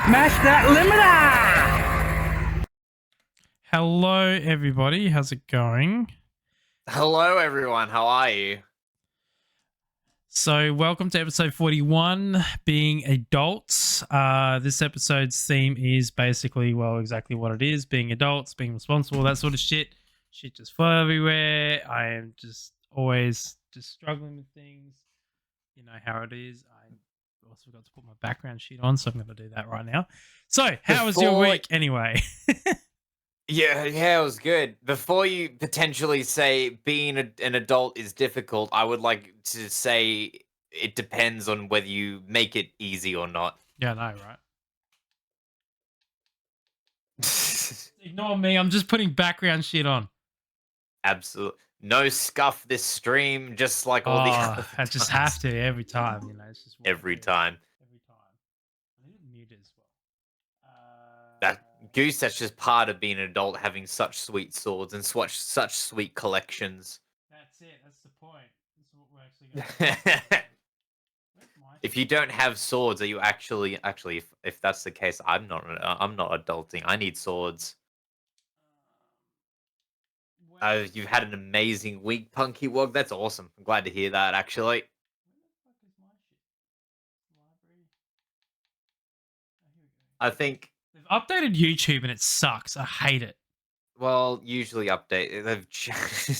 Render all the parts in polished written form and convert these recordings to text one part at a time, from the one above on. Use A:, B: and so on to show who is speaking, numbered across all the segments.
A: Smash that limiter!
B: Hello, everybody. How's it going?
C: Hello, everyone. How are you?
B: So, welcome to episode 41, being adults. This episode's theme is basically, well, exactly what it is, being adults, being responsible, that sort of shit. Shit just fly everywhere. I am just always just struggling with things. You know how it is. I also forgot to put my background sheet on, so I'm going to do that right now. So, how was your week anyway?
C: Yeah, it was good. Before you potentially say being an adult is difficult, I would like to say it depends on whether you make it easy or not.
B: Yeah, I know, right? Ignore me. I'm just putting background shit on.
C: Absolutely. No scuff this stream, just like all the other
B: I just
C: times.
B: have to every time, you know. It's just what I
C: Every
B: do.
C: time.
B: Every time. I need to mute it as well.
C: That Goose, that's just part of being an adult, having such sweet swords and such sweet collections.
B: That's it. That's the point. That's what we're actually going to do. Where's my
C: If
B: shit?
C: you don't have swords, are you actually if that's the case, I'm not adulting. I need swords. You've had an amazing week, Punky Wog. That's awesome. I'm glad to hear that, actually.
B: Where the fuck is my shit? Library. Oh, here we go.
C: I think,
B: They've updated YouTube and it sucks. I hate it.
C: well, usually update.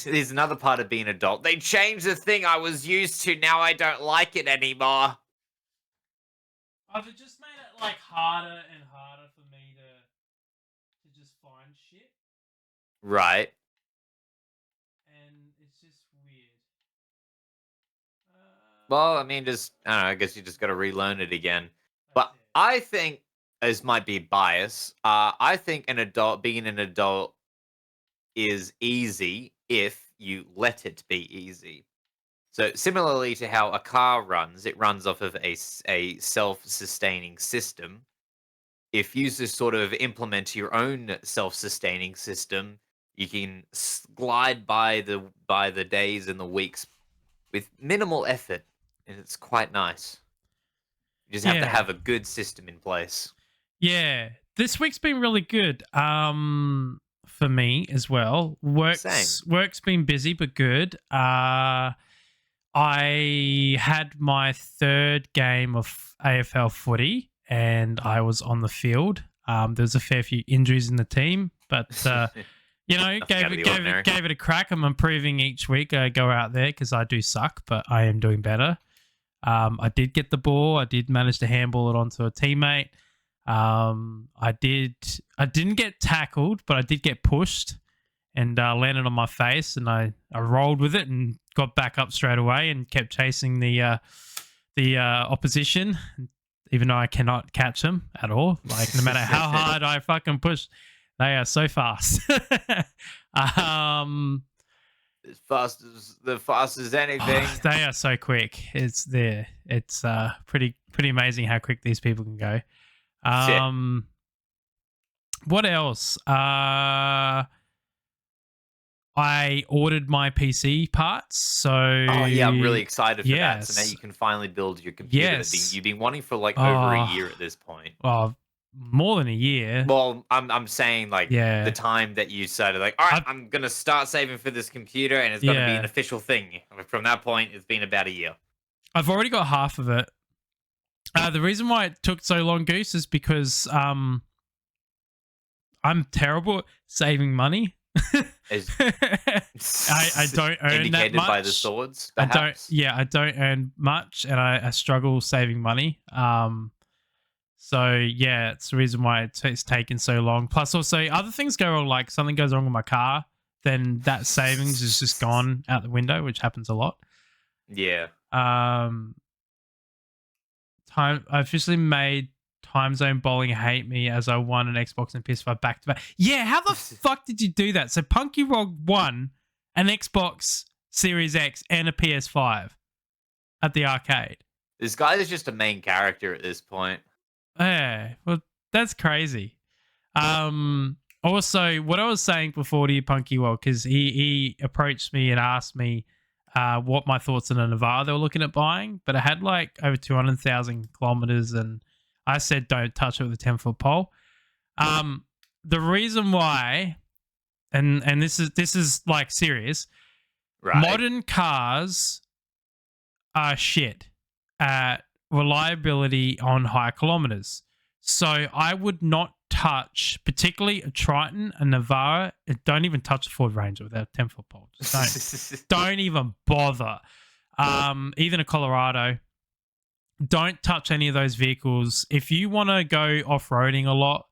C: There's another part of being adult. They changed the thing I was used to. Now I don't like it anymore.
B: Oh, they just made it like harder and harder for me to just find shit.
C: Right.
B: And it's just weird.
C: Well, I mean, I don't know. I guess you just got to relearn it again. But
B: That's it.
C: I think, this might be bias. I think being an adult is easy if you let it be easy. So similarly to how a car runs, it runs off of a self-sustaining system. If you just sort of implement your own self-sustaining system, you can glide by the days and the weeks with minimal effort, and it's quite nice. You just have to have a good system in place.
B: Yeah, this week's been really good. For me as well. Work's been busy but good. I had my third game of AFL footy, and I was on the field. There's a fair few injuries in the team, but you know, gave it a crack. I'm improving each week. I go out there because I do suck, but I am doing better. I did get the ball. I did manage to handball it onto a teammate. I didn't get tackled, but I did get pushed and landed on my face, and I rolled with it and got back up straight away and kept chasing the opposition, even though I cannot catch them at all. Like, no matter how hard I fucking push, they are so fast.
C: As fast as anything.
B: Oh, they are so quick. It's pretty amazing how quick these people can go. What else? I ordered my PC parts, so
C: yeah, I'm really excited for that. So now
B: yes.
C: you can finally build your computer that you've been wanting for like over a year at this point.
B: Oh, more than a year.
C: Well, I'm saying like the time that you started, like, all right, I'm gonna start saving for this computer, and it's gonna be an official thing. From that point, it's been about a year.
B: I've already got half of it. The reason why it took so long, Goose, is because I'm terrible at saving money. I don't earn that much.
C: By the swords, perhaps?
B: I don't earn much, and I struggle saving money. So yeah, it's the reason why it's taken so long. Plus, also other things go wrong, like something goes wrong with my car, then that savings is just gone out the window, which happens a lot.
C: Yeah.
B: I officially made Time Zone Bowling hate me as I won an Xbox and PS5 back to back. Yeah, how the fuck did you do that? So Punky Rog won an Xbox Series X and a PS5 at the arcade.
C: This guy is just a main character at this point.
B: Yeah, well, that's crazy. Also, what I was saying before to you, Punky Rog, because he approached me and asked me what my thoughts on a Navara they were looking at buying, but I had like over 200,000 kilometers and I said don't touch it with a 10-foot pole. The reason why, and this is like serious,
C: Right.
B: modern cars are shit at reliability on high kilometers. So I would not touch, particularly a Triton, a Navara. Don't even touch a Ford Ranger without a 10-foot pole. Just don't even bother. Even a Colorado. Don't touch any of those vehicles. If you want to go off-roading a lot,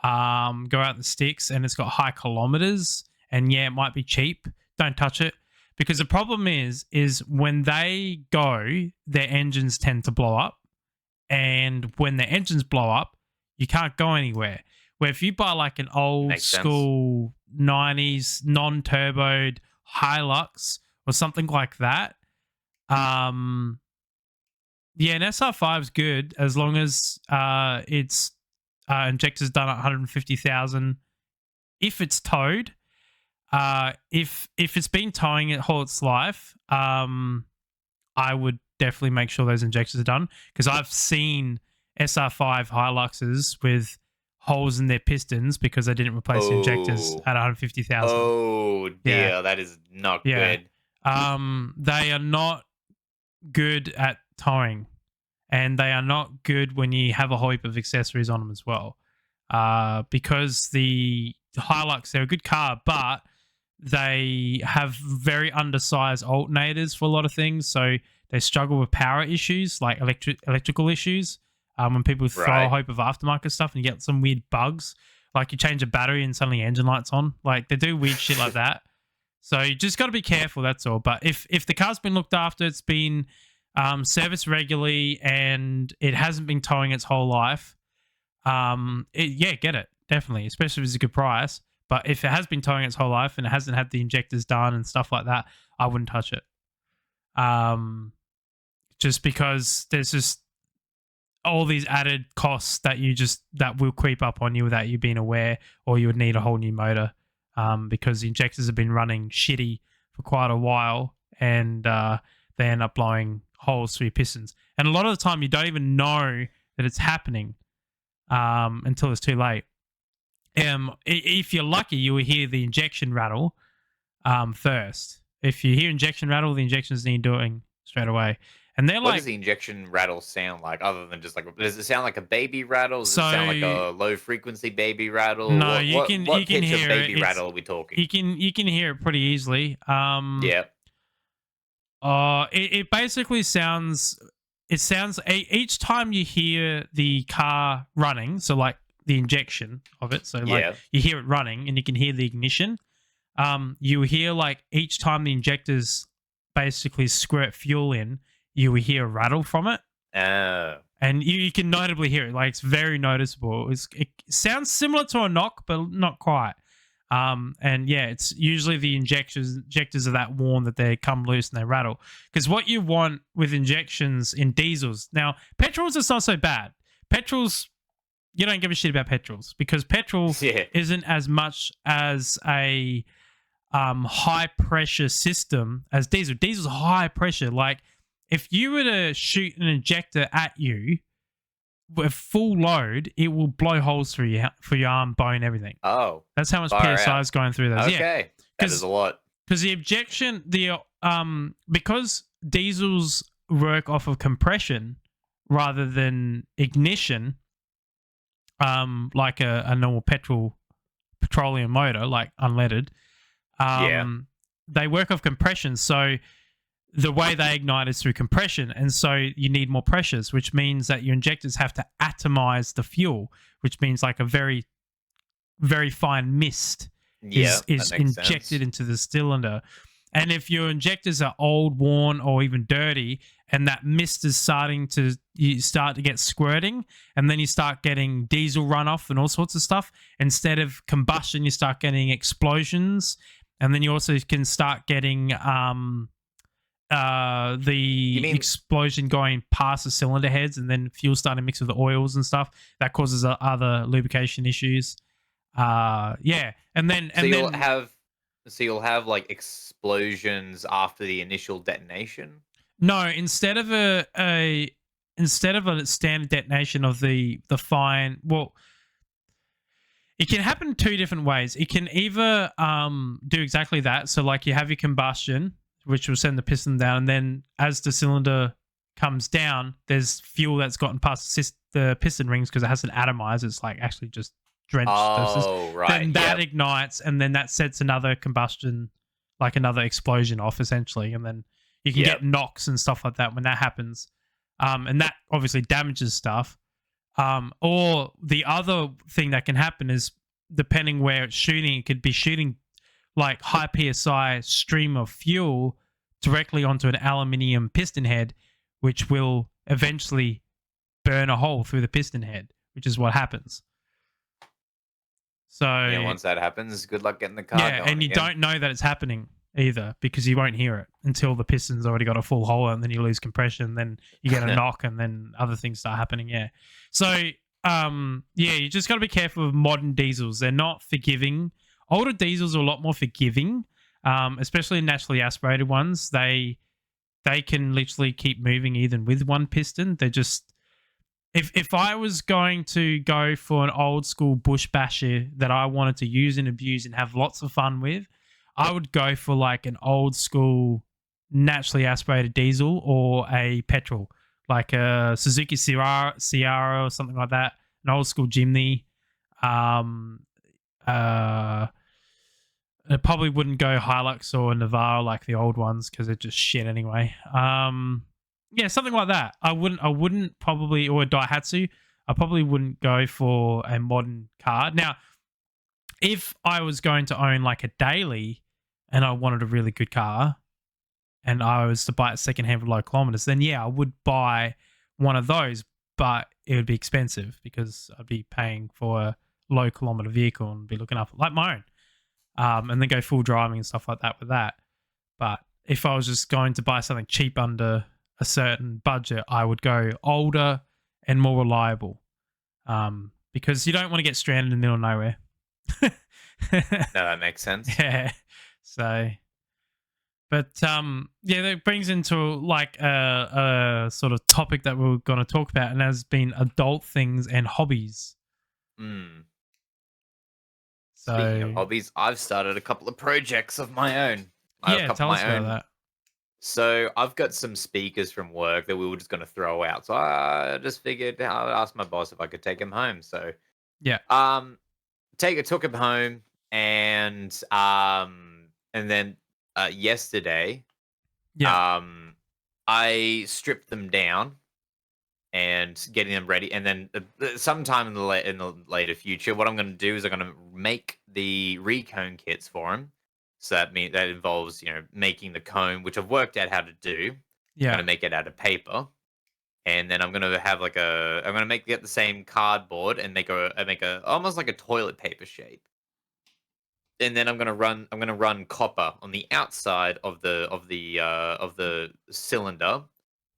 B: go out in the sticks and it's got high kilometers, and yeah, it might be cheap, don't touch it. Because the problem is when they go, their engines tend to blow up. And when their engines blow up, you can't go anywhere. Where if you buy like an old school 90s non-turboed Hilux or something like that, yeah, an SR5 is good as long as its injector's done at 150,000. If it's towed, if it's been towing it all its life, I would definitely make sure those injectors are done, because I've seen SR5 Hiluxes with holes in their pistons because they didn't replace the injectors at 150,000.
C: Oh dear,
B: Yeah.
C: that is not
B: Yeah.
C: good.
B: They are not good at towing, and they are not good when you have a whole heap of accessories on them as well. Because the Hilux, they're a good car, but they have very undersized alternators for a lot of things, so they struggle with power issues, like electrical issues. When people throw a hope of aftermarket stuff and you get some weird bugs, like you change a battery and suddenly engine lights on. Like they do weird shit like that. So you just got to be careful, that's all. But if the car's been looked after, it's been serviced regularly, and it hasn't been towing its whole life, get it, definitely, especially if it's a good price. But if it has been towing its whole life and it hasn't had the injectors done and stuff like that, I wouldn't touch it. Just because there's just all these added costs that will creep up on you without you being aware, or you would need a whole new motor, because the injectors have been running shitty for quite a while, and they end up blowing holes through your pistons. And a lot of the time you don't even know that it's happening until it's too late. If you're lucky, you will hear the injection rattle first. If you hear injection rattle, the injections need doing straight away. And they're
C: what does the injection rattle sound like, other than just like, does it sound like a baby rattle? Does it sound like a low frequency baby rattle?
B: No,
C: what
B: you
C: pitch
B: can hear
C: of baby
B: it.
C: rattle are we talking?
B: You can hear it pretty easily.
C: Yeah.
B: It basically sounds. It sounds each time you hear the car running. So like the injection of it. So like you hear it running, and you can hear the ignition. You hear like each time the injectors basically squirt fuel in, you will hear a rattle from it. And you can notably hear it. Like it's very noticeable. It sounds similar to a knock, but not quite. And yeah, it's usually the injectors are that worn that they come loose and they rattle. Because what you want with injections in diesels, now petrols, it's not so bad. Petrols, you don't give a shit about petrols, because petrol isn't as much as a high pressure system as diesel. Diesel's high pressure. Like if you were to shoot an injector at you with full load, it will blow holes through your arm, bone, everything.
C: Oh,
B: that's how much PSI is going through those.
C: Okay, that is a lot.
B: Because the injection, because diesels work off of compression rather than ignition, like a normal petroleum motor, like unleaded. They work off compression, so the way they ignite is through compression, and so you need more pressures, which means that your injectors have to atomize the fuel, which means like a very, very fine mist is injected into the cylinder. And if your injectors are old, worn, or even dirty, and that mist is you start to get squirting, and then you start getting diesel runoff and all sorts of stuff. Instead of combustion, you start getting explosions, and then you also can start getting the explosion going past the cylinder heads, and then fuel starting to mix with the oils and stuff. That causes other lubrication issues.
C: So you'll have like explosions after the initial detonation.
B: No, instead of instead of a standard detonation of the fine, well, it can happen two different ways. It can either do exactly that. So like you have your combustion, which will send the piston down, and then as the cylinder comes down, there's fuel that's gotten past the piston rings because it hasn't atomized. It's like actually just drenched.
C: Oh, right.
B: Then that ignites, and then that sets another combustion, like another explosion off, essentially. And then you can get knocks and stuff like that when that happens. And that obviously damages stuff. Or the other thing that can happen is, depending where it's shooting, it could be shooting like high PSI stream of fuel directly onto an aluminium piston head, which will eventually burn a hole through the piston head, which is what happens. So
C: yeah, once that happens, good luck getting the car going
B: and you don't know that it's happening either, because you won't hear it until the piston's already got a full hole, and then you lose compression, then you get a knock, and then other things start happening. Yeah. So you just got to be careful with modern diesels. They're not forgiving. Older diesels are a lot more forgiving, especially naturally aspirated ones. They can literally keep moving even with one piston. They're just, if I was going to go for an old school bush basher that I wanted to use and abuse and have lots of fun with, I would go for like an old school naturally aspirated diesel or a petrol, like a Suzuki Sierra or something like that, an old school Jimny. It probably wouldn't go Hilux or Navara like the old ones because they're just shit anyway. Yeah, something like that. I wouldn't probably, or a Daihatsu. I probably wouldn't go for a modern car. Now, if I was going to own like a daily and I wanted a really good car and I was to buy it secondhand for low kilometers, then yeah, I would buy one of those, but it would be expensive because I'd be paying for a low kilometer vehicle and be looking up like my own. And then go full driving and stuff like that with that. But if I was just going to buy something cheap under a certain budget, I would go older and more reliable, because you don't want to get stranded in the middle of nowhere.
C: No, that makes sense.
B: Yeah. So, but that brings into like a sort of topic that we're going to talk about, and has been adult things and hobbies.
C: Speaking of hobbies, I've started a couple of projects of my own.
B: Tell us about that.
C: So I've got some speakers from work that we were just going to throw out. So I just figured I'd ask my boss if I could take them home. So
B: yeah,
C: took him home, and then yesterday, I stripped them down and getting them ready, and then sometime in the later future, what I'm going to do is I'm going to make the recone kits for him. So that involves making the cone, which I've worked out how to do.
B: Yeah,
C: I'm going to make it out of paper, and then I'm going to have I'm going to get the same cardboard and make a almost like a toilet paper shape. And then I'm going to run copper on the outside of the cylinder.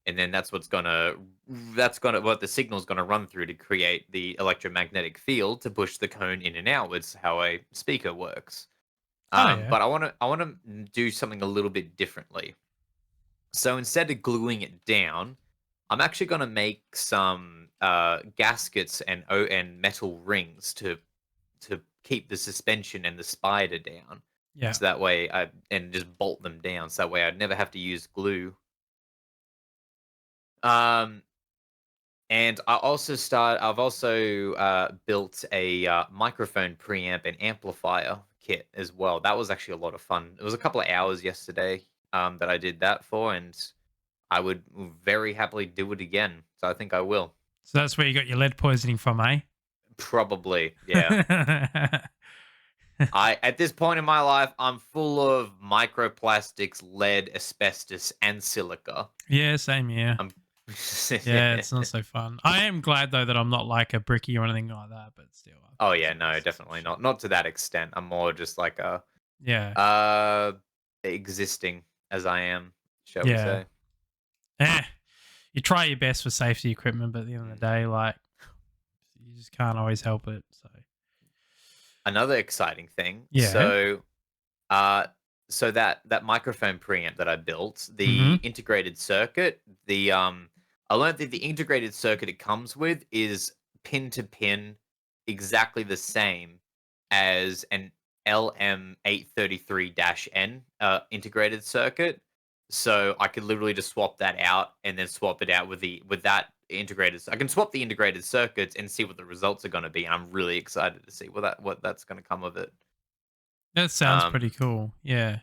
C: And then that's what the signal's gonna run through to create the electromagnetic field to push the cone in and out. It's how a speaker works. But I want to do something a little bit differently. So instead of gluing it down, I'm actually gonna make some gaskets and metal rings to keep the suspension and the spider down.
B: Yeah.
C: So that way and just bolt them down. So that way I'd never have to use glue. And I've also built a microphone preamp and amplifier kit as well. That was actually a lot of fun. It was a couple of hours yesterday that I did that for, and I would very happily do it again. So I think I will.
B: So that's where you got your lead poisoning from, eh?
C: Probably, yeah. At this point in my life, I'm full of microplastics, lead, asbestos, and silica.
B: Yeah, same here. Yeah, it's not so fun. I am glad though that I'm not like a bricky or anything like that, but still.
C: Oh yeah, no, definitely not. Not to that extent. I'm more just like existing as I am, shall we say.
B: You try your best for safety equipment, but at the end of the day, like, you just can't always help it. So
C: another exciting thing.
B: Yeah.
C: So that microphone preamp that I built, the integrated circuit, the I learned that the integrated circuit it comes with is pin to pin exactly the same as an LM833-N integrated circuit. So I could literally just swap that out and then swap it out with that integrated. I can swap the integrated circuits and see what the results are going to be. I'm really excited to see what that's going to come of it.
B: That sounds
C: Um,
B: pretty cool. Yeah.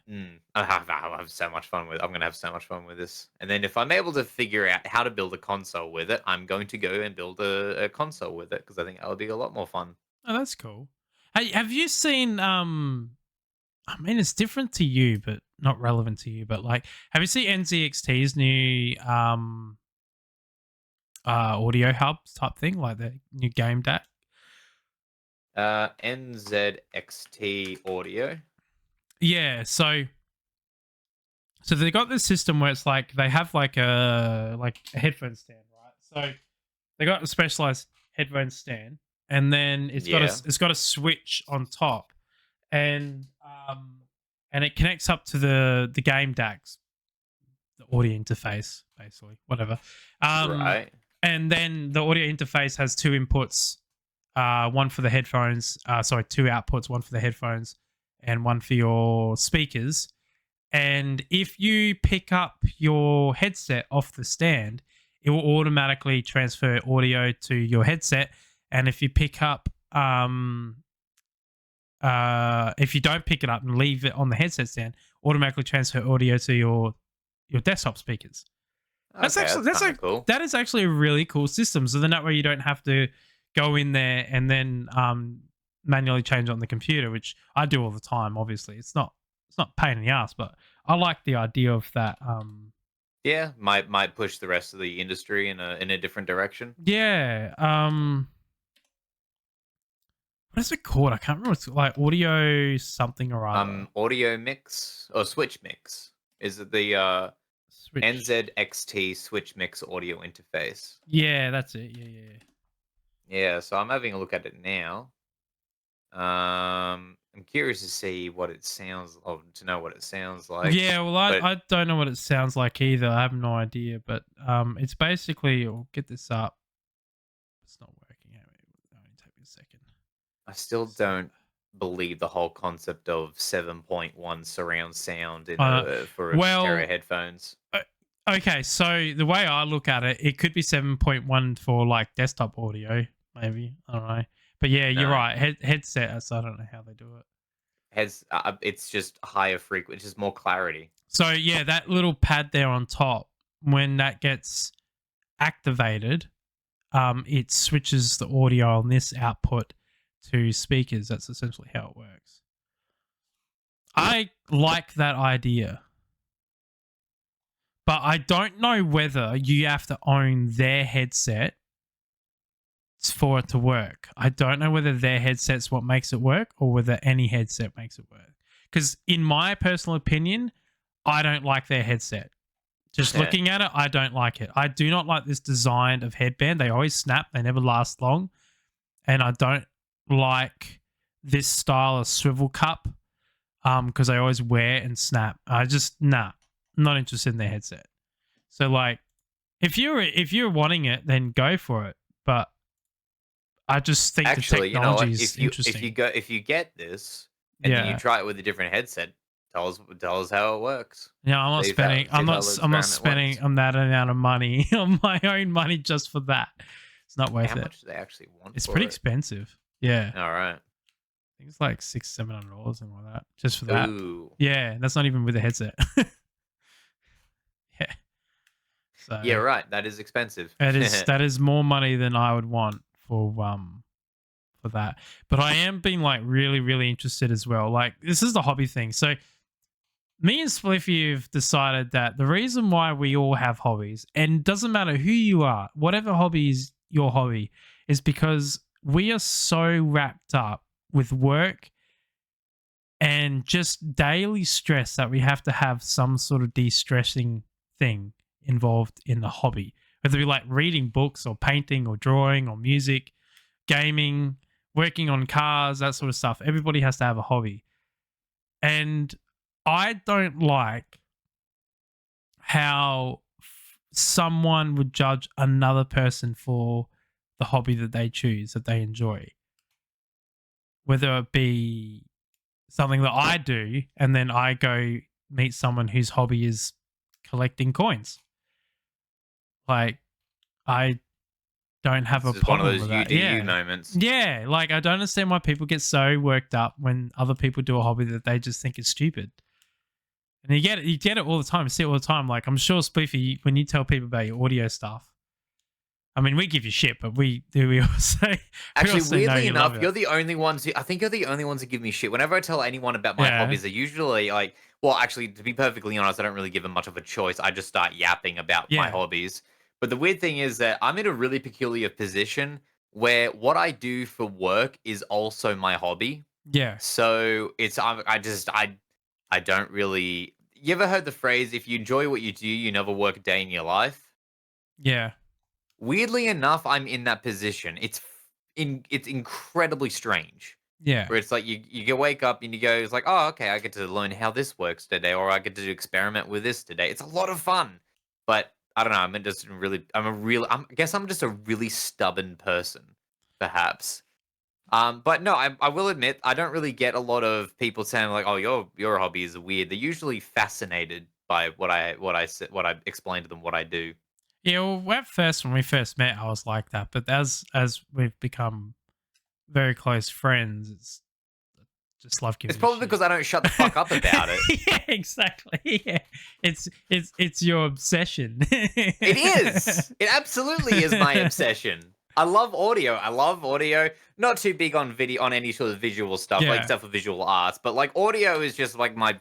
C: I'll have so much fun with. I'm gonna have so much fun with this. And then if I'm able to figure out how to build a console with it, I'm going to go and build a console with it because I think that would be a lot more fun.
B: Oh, that's cool. Hey, have you seen I mean it's different to you, but not relevant to you, but like have you seen NZXT's new audio hubs type thing, like the new game DAC?
C: NZXT audio.
B: Yeah, so they got this system where it's like they have like a headphone stand, right? So they got a specialized headphone stand, and then it's got a switch on top, and it connects up to the game DACs, the audio interface, basically, whatever.
C: Right.
B: And then the audio interface has two inputs, one for the headphones, two outputs, one for the headphones and one for your speakers. And if you pick up your headset off the stand, it will automatically transfer audio to your headset. And if you pick up, if you don't pick it up and leave it on the headset stand, automatically transfer audio to your desktop speakers. That's cool. That is actually a really cool system. So then that way you don't have to go in there and then manually change on the computer, which I do all the time. Obviously, it's not pain in the ass, but I like the idea of that.
C: Yeah, might push the rest of the industry in a different direction.
B: Yeah. What is it called? I can't remember. It's like audio something or other.
C: Audio mix or switch mix. Is it the
B: Switch.
C: NZXT switch mix audio interface?
B: Yeah, that's it. Yeah.
C: Yeah, so I'm having a look at it now. I'm curious to see what it sounds to know what it sounds like.
B: Yeah, well, I don't know what it sounds like either. I have no idea, but it's basically. I'll get this up. It's not working. It'll only take me a second.
C: I still don't believe the whole concept of 7.1 surround sound for stereo headphones.
B: Okay, so the way I look at it, it could be 7.1 for like desktop audio, maybe. I don't know. But yeah, you're right. Headsets, I don't know how they do it.
C: It's just higher frequency, just more clarity.
B: So yeah, that little pad there on top, when that gets activated, it switches the audio on this output to speakers. That's essentially how it works. I like that idea. But I don't know whether you have to own their headset for it to work. I don't know whether their headset's what makes it work or whether any headset makes it work. Because in my personal opinion, I don't like their headset. Just looking at it, I don't like it. I do not like this design of headband. They always snap. They never last long. And I don't like this style of swivel cup because they always wear and snap. I'm not interested in their headset. So like, if you're wanting it, then go for it. But I just think the technology is interesting.
C: If you get this and then you try it with a different headset, tell us how it works.
B: Yeah, I'm not spending that amount of money on my own money just for that. It's not worth it.
C: How much do they actually want?
B: It's pretty expensive. Yeah.
C: All right.
B: I think it's like $600-$700, something like that, just for that.
C: Ooh.
B: Yeah, that's not even with a headset. Yeah. So
C: yeah, right. That is expensive.
B: That is more money than I would want for that. But I am being like really, really interested as well. Like this is the hobby thing. So me and Spliffy have decided that the reason why we all have hobbies, and it doesn't matter who you are, whatever hobby is your hobby, is because we are so wrapped up with work and just daily stress that we have to have some sort of de-stressing thing involved in the hobby, whether it be like reading books or painting or drawing or music, gaming, working on cars, that sort of stuff. Everybody has to have a hobby. And I don't like how someone would judge another person for the hobby that they choose, that they enjoy, whether it be something that I do and then I go meet someone whose hobby is collecting coins. Like, I don't have
C: It's
B: a
C: just one of
B: problem
C: those
B: with
C: you
B: that.
C: do you
B: Yeah.
C: moments.
B: Yeah. Like, I don't understand why people get so worked up when other people do a hobby that they just think is stupid. And you get it all the time. You see it all the time. Like, I'm sure, Spoofy, when you tell people about your audio stuff, I mean, we give you shit, but we also
C: Actually,
B: know
C: weirdly
B: you love
C: enough,
B: it.
C: you're the only ones I think you're the only ones who give me shit. Whenever I tell anyone about my
B: Yeah.
C: hobbies, they usually like, well, actually, to be perfectly honest, I don't really give them much of a choice. I just start yapping about my
B: Yeah.
C: hobbies. But the weird thing is that I'm in a really peculiar position where what I do for work is also my hobby.
B: Yeah.
C: So it's I don't really. You ever heard the phrase, if you enjoy what you do, you never work a day in your life?
B: Yeah.
C: Weirdly enough, I'm in that position. It's incredibly strange.
B: Yeah.
C: Where it's like you get wake up and you go, it's like, oh, okay, I get to learn how this works today, or I get to experiment with this today. It's a lot of fun. But I don't know, I guess I'm just a really stubborn person, perhaps. But no, I will admit I don't really get a lot of people saying like, "Oh, your hobby is weird." They're usually fascinated by what I explain to them what I do.
B: Yeah. Well, at first, when we first met, I was like that. But as we've become very close friends, it's just love
C: It's
B: giving you
C: probably
B: shit.
C: because I don't shut the fuck up about it.
B: Yeah, exactly. Yeah. It's your obsession.
C: It is. It absolutely is my obsession. I love audio. I love audio. Not too big on video on any sort of visual stuff, like
B: Yeah.
C: except for visual arts. But like audio is just like my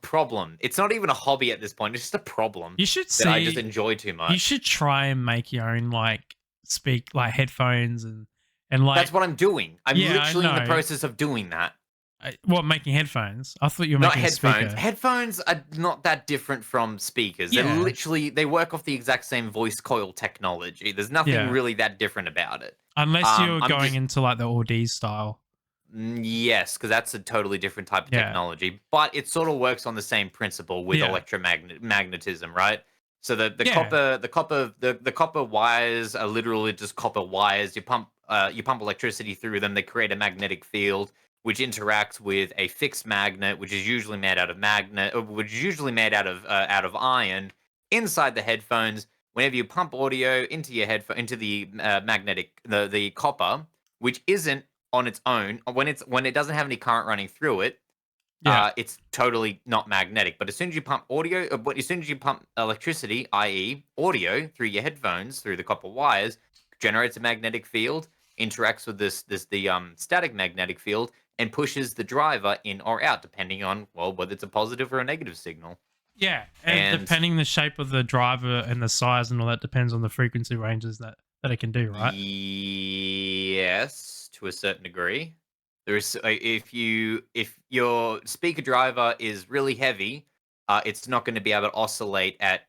C: problem. It's not even a hobby at this point. It's just a problem
B: You should
C: that I just
B: see.
C: enjoy too
B: You
C: much.
B: should try and make your own like headphones and like
C: That's what I'm doing. I'm
B: yeah, I
C: literally in the
B: know.
C: process of doing that.
B: What, making headphones? I thought you were
C: Not
B: making a
C: headphones.
B: speaker.
C: Headphones are not that different from speakers.
B: Yeah,
C: They work off the exact same voice coil technology. There's nothing
B: yeah.
C: really that different about it.
B: Unless you're
C: I'm
B: going
C: just
B: into like the Audi style.
C: yes, because that's a totally different type of
B: Yeah,
C: technology, but it sort of works on the same principle with
B: yeah,
C: magnetism, right? So
B: yeah,
C: the copper wires are literally just copper wires. You pump electricity through them. They create a magnetic field which interacts with a fixed magnet, which is usually made out of out of iron inside the headphones. Whenever you pump audio into your headphone into the the copper, which isn't on its own, when it doesn't have any current running through it,
B: yeah,
C: it's totally not magnetic. But as soon as you pump but as soon as you pump electricity, i.e., audio, through your headphones through the copper wires, generates a magnetic field, interacts with the static magnetic field, and pushes the driver in or out, depending on whether it's a positive or a negative signal.
B: yeah. And
C: And
B: depending the shape of the driver and the size and all that depends on the frequency ranges that it can do, right?
C: yes, to a certain degree. There is if your speaker driver is really heavy, it's not going to be able to oscillate at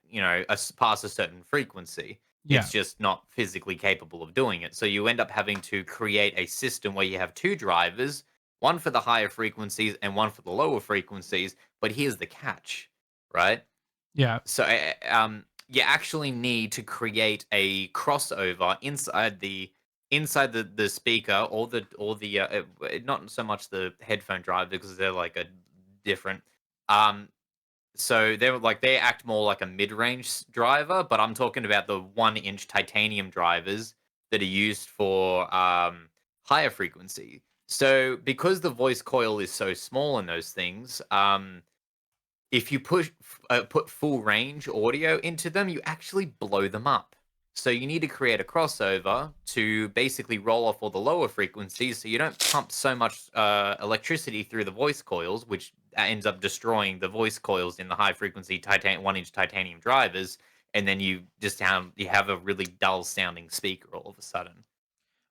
C: past a certain frequency.
B: Yeah,
C: It's just not physically capable of doing it. So you end up having to create a system where you have two drivers, one for the higher frequencies and one for the lower frequencies. But here's the catch, right?
B: yeah,
C: So, you actually need to create a crossover inside the speaker not so much the headphone drive because they're like a different. Um, so they act more like a mid-range driver, but I'm talking about the 1-inch titanium drivers that are used for higher frequency. So because the voice coil is so small in those things, if you put full range audio into them, you actually blow them up. So you need to create a crossover to basically roll off all the lower frequencies, so you don't pump so much electricity through the voice coils, which ends up destroying the voice coils in the high frequency 1-inch titanium drivers, and then you have a really dull sounding speaker all of a sudden.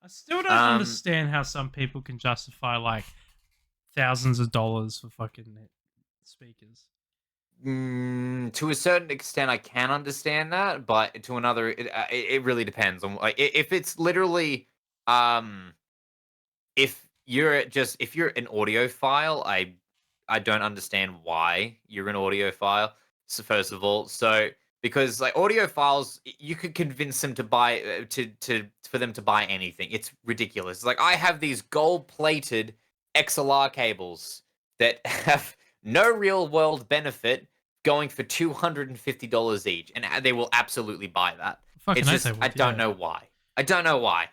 B: I still don't
C: Um,
B: understand how some people can justify like thousands of dollars for fucking speakers.
C: To a certain extent, I can understand that, but to another, it really depends on like if it's literally, um, if you're an audiophile, I don't understand why you're an audiophile. So first of all, so because like audiophiles, you could convince them to buy for them to buy anything. It's ridiculous. Like I have these gold-plated XLR cables that have no real-world benefit, going for $250 each, and they will absolutely buy that.
B: Fucking
C: It's
B: oath they
C: just I
B: would,
C: don't
B: yeah.
C: know why. I don't know why.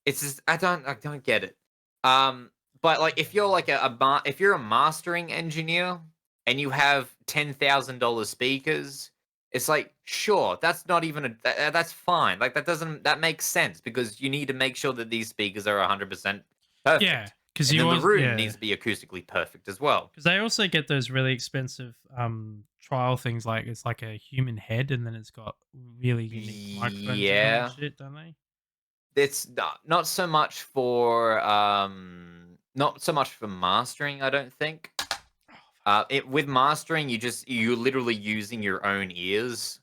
C: It's just I don't get it. But like if you're like if you're a mastering engineer and you have $10,000 speakers, it's like sure that's not even that's fine. Like that makes sense because you need to make sure that these speakers are 100%
B: Yeah,
C: perfect,
B: because
C: and
B: you
C: then the
B: was
C: room
B: yeah,
C: needs to be acoustically perfect as well.
B: because they also get those really expensive trial things, like it's like a human head, and then it's got really unique microphones in them and
C: Yeah,
B: shit, don't they?
C: it's not so much for not so much for mastering, I don't think. With mastering, you're literally using your own ears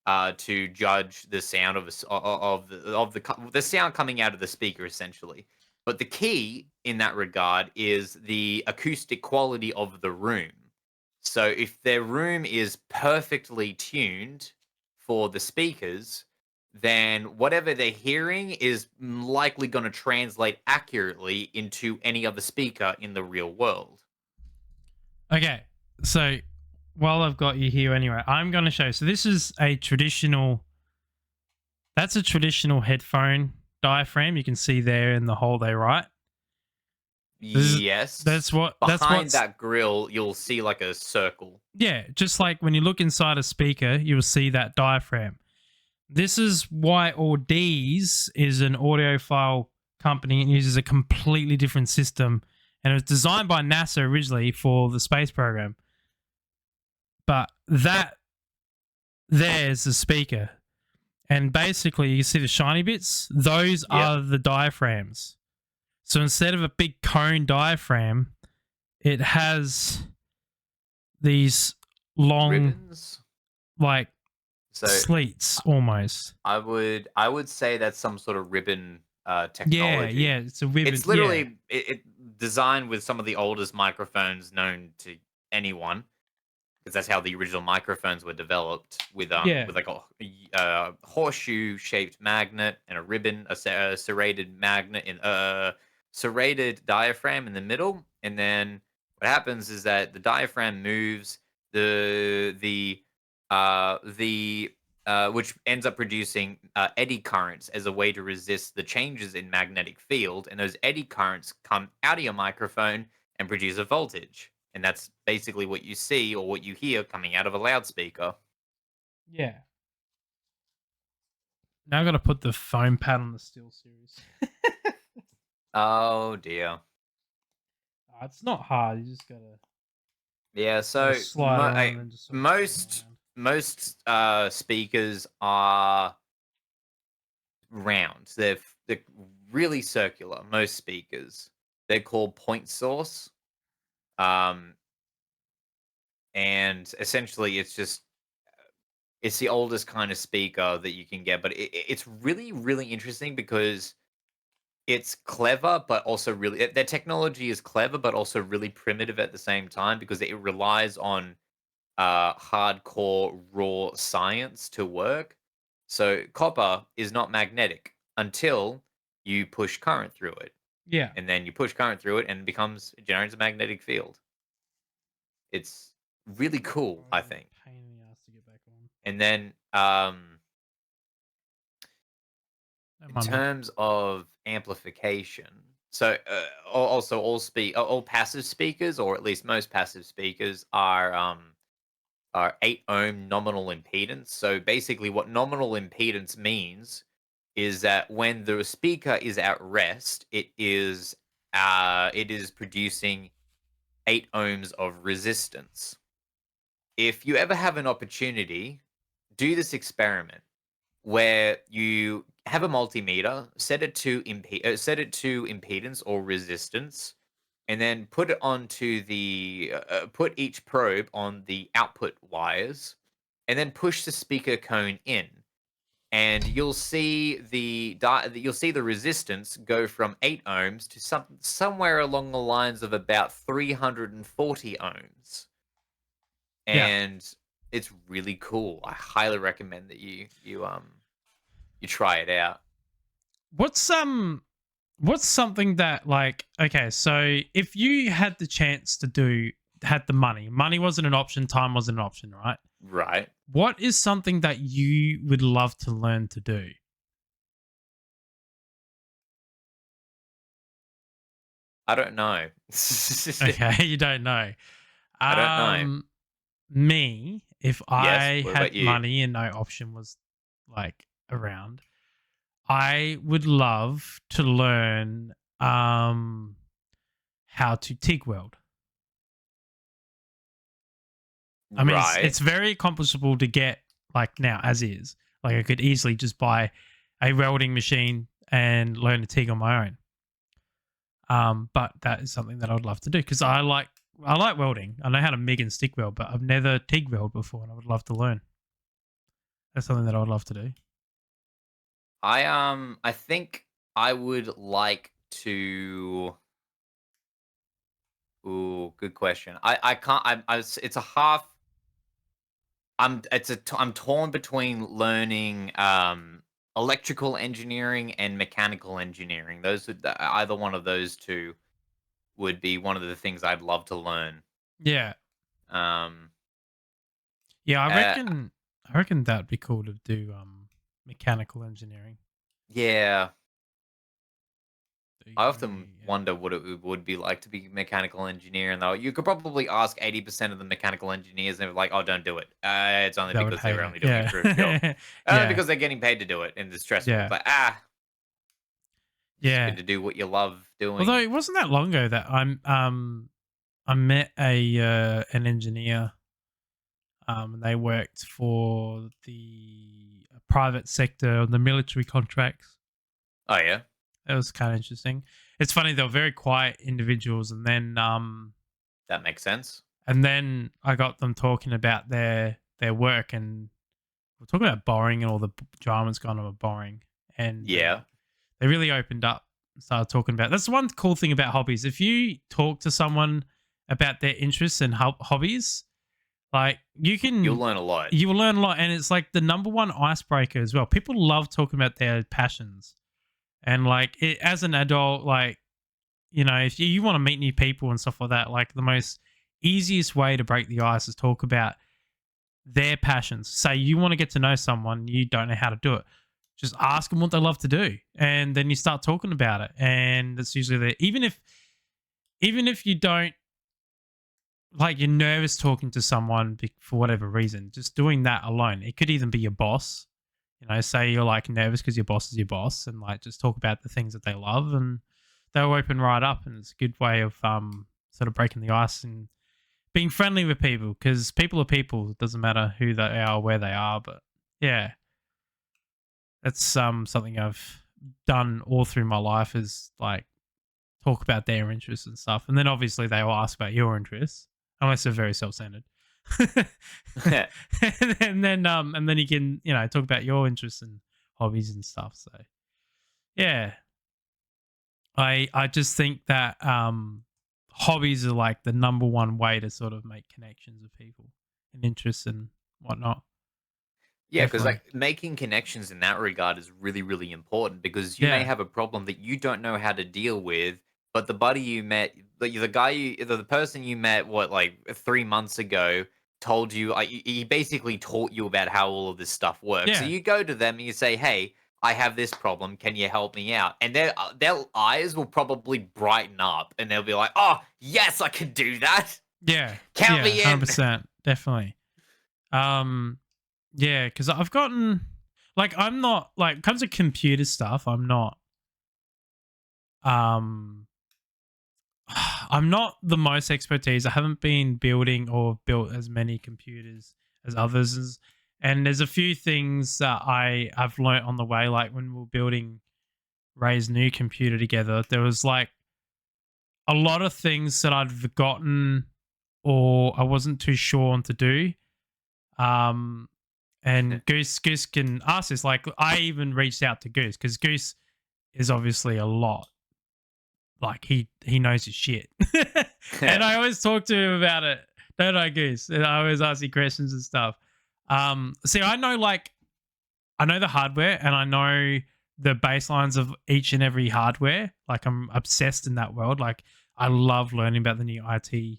C: to judge the sound of the sound coming out of the speaker, essentially. But the key in that regard is the acoustic quality of the room. So if their room is perfectly tuned for the speakers, then whatever they're hearing is likely going to translate accurately into any other speaker in the real world.
B: Okay, so while I've got you here anyway, I'm going to show. So this is a traditional. That's a traditional headphone diaphragm. You can see there in the hole they write. This is
C: Yes.
B: that's
C: Behind
B: what's
C: that grill, you'll see like a circle.
B: yeah. Just like when you look inside a speaker, you will see that diaphragm. This is why Audi's is an audiophile company and uses a completely different system, and it was designed by NASA originally for the space program. But that there's the speaker. And basically, you see the shiny bits? Those
C: Yep.
B: are the diaphragms. So instead of a big cone diaphragm, it has these long,
C: Ribbons.
B: like
C: So
B: slits almost.
C: I would say that's some sort of ribbon
B: Yeah,
C: technology.
B: yeah. It's a ribbon.
C: It's literally it designed with some of the oldest microphones known to anyone, because that's how the original microphones were developed
B: Yeah.
C: with like a horseshoe shaped magnet and a ribbon, a serrated magnet and a serrated diaphragm in the middle, and then what happens is that the diaphragm moves the which ends up producing eddy currents as a way to resist the changes in magnetic field, and those eddy currents come out of your microphone and produce a voltage. And that's basically what you see or what you hear coming out of a loudspeaker.
B: Yeah. Now I've got to put the foam pad on the Steel Series.
C: Oh dear.
B: It's not hard. You just got to
C: Yeah, so
B: slide it on and then just sort of spin
C: most
B: around.
C: speakers are round. They're really circular. Most speakers. They're called point source. Um, and essentially it's the oldest kind of speaker that you can get, but it's really really interesting because it's clever, but also really their technology is clever, but also really primitive at the same time because it relies on hardcore raw science to work. So copper is not magnetic until you push current through it,
B: Yeah.
C: and then you push current through it, and it generates a magnetic field. It's really cool, I think.
B: Pain in the ass to get back on.
C: And then
B: Don't
C: in
B: mind me.
C: terms of amplification, so also all passive speakers, or at least most passive speakers, are 8 ohm nominal impedance. So basically, what nominal impedance means is that when the speaker is at rest, it is producing 8 ohms of resistance. If you ever have an opportunity, do this experiment where you have a multimeter, set it to impedance or resistance, and then put each probe on the output wires, and then push the speaker cone in, and you'll see the resistance go from 8 ohms to somewhere along the lines of about 340 ohms.
B: Yeah.
C: And It's really cool. I highly recommend that you try it out.
B: What's what's something that like okay, so if you had the chance to had the money wasn't an option, time wasn't an option, right?
C: Right.
B: What is something that you would love to learn to do?
C: I don't know.
B: Okay, you don't know.
C: I don't know.
B: Um Me, if
C: Yes.
B: I
C: What about
B: had
C: you?
B: money and no option was like around, I would love to learn how to TIG weld. I mean,
C: Right.
B: it's very accomplishable to get like now as is. Like I could easily just buy a welding machine and learn to TIG on my own. But that is something that I would love to do because I like welding. I know how to MIG and stick weld, but I've never TIG weld before, and I would love to learn. That's something that I would love to do.
C: I think I would like to. Ooh, good question. I can't. It's a half. I'm torn between learning electrical engineering and mechanical engineering. Either one of those two would be one of the things I'd love to learn.
B: Yeah,
C: Um,
B: yeah.
C: uh,
B: I reckon that'd be cool to do mechanical engineering.
C: yeah,
B: Do
C: I
B: you-
C: often wonder what would be like to be a mechanical engineer. And though you could probably ask 80% of the mechanical engineers, and they're like, "Oh, don't do it. It's only
B: They would
C: because
B: hate
C: they're
B: it.
C: only doing it for a job,
B: Yeah, yeah,
C: because they're getting paid to do it, and it's stressful." It's
B: yeah,
C: like it's good
B: yeah.
C: to do what you love
B: Although
C: doing.
B: it wasn't that long ago that I met a an engineer. And they worked for the private sector, the military contracts.
C: Oh yeah,
B: It was kind of interesting. It's funny they were very quiet individuals,
C: that makes sense.
B: and then I got them talking about their work, and we're talking about borrowing and all the dramas going on with borrowing, and
C: Yeah,
B: they really opened up, and started talking about. That's the one cool thing about hobbies. If you talk to someone about their interests and hobbies, like
C: you'll learn a lot.
B: you will learn a lot, and it's like the number one icebreaker as well. People love talking about their passions, and like as an adult, like if you want to meet new people and stuff like that, like the most easiest way to break the ice is talk about their passions. Say you want to get to know someone, you don't know how to do it. Just ask them what they love to do, and then you start talking about it. And it's usually there. Even if you don't like you're nervous talking to someone for whatever reason, just doing that alone. It could even be your boss. Say you're like nervous because your boss is your boss, and like just talk about the things that they love, and they'll open right up. And it's a good way of sort of breaking the ice and being friendly with people, because people are people. It doesn't matter who they are, or where they are. But yeah, that's something I've done all through my life is like talk about their interests and stuff, and then obviously they will ask about your interests unless they're very self-centered. And then you can talk about your interests and hobbies and stuff. So yeah, I just think that hobbies are like the number one way to sort of make connections with people and interests and whatnot.
C: Yeah, because
B: Definitely.
C: like making connections in that regard is really, really important because you may
B: Yeah,
C: have a problem that you don't know how to deal with, but the buddy you met, the guy the person you met, what like 3 months ago, told you, he basically taught you about how all of this stuff works. So
B: yeah,
C: you go to them and you say, "Hey, I have this problem. Can you help me out?" And their eyes will probably brighten up, and they'll be like, "Oh, yes, I can do that.
B: yeah,
C: Count
B: yeah,
C: me in."
B: 100%, definitely. Um, yeah, because I've gotten like I'm not like comes to computer stuff. Um I'm not the most expertise. I haven't been building or built as many computers as others, and there's a few things that I've learnt on the way. Like when we were building Ray's new computer together, there was like a lot of things that I'd forgotten or I wasn't too sure on to do. Um, and Goose can ask this. Like I even reached out to Goose because Goose is obviously a lot. Like he knows his shit, and I always talk to him about it. Don't I, Goose? And I always ask you questions and stuff. See, I know the hardware and I know the baselines of each and every hardware. Like I'm obsessed in that world. Like I love learning about the new IT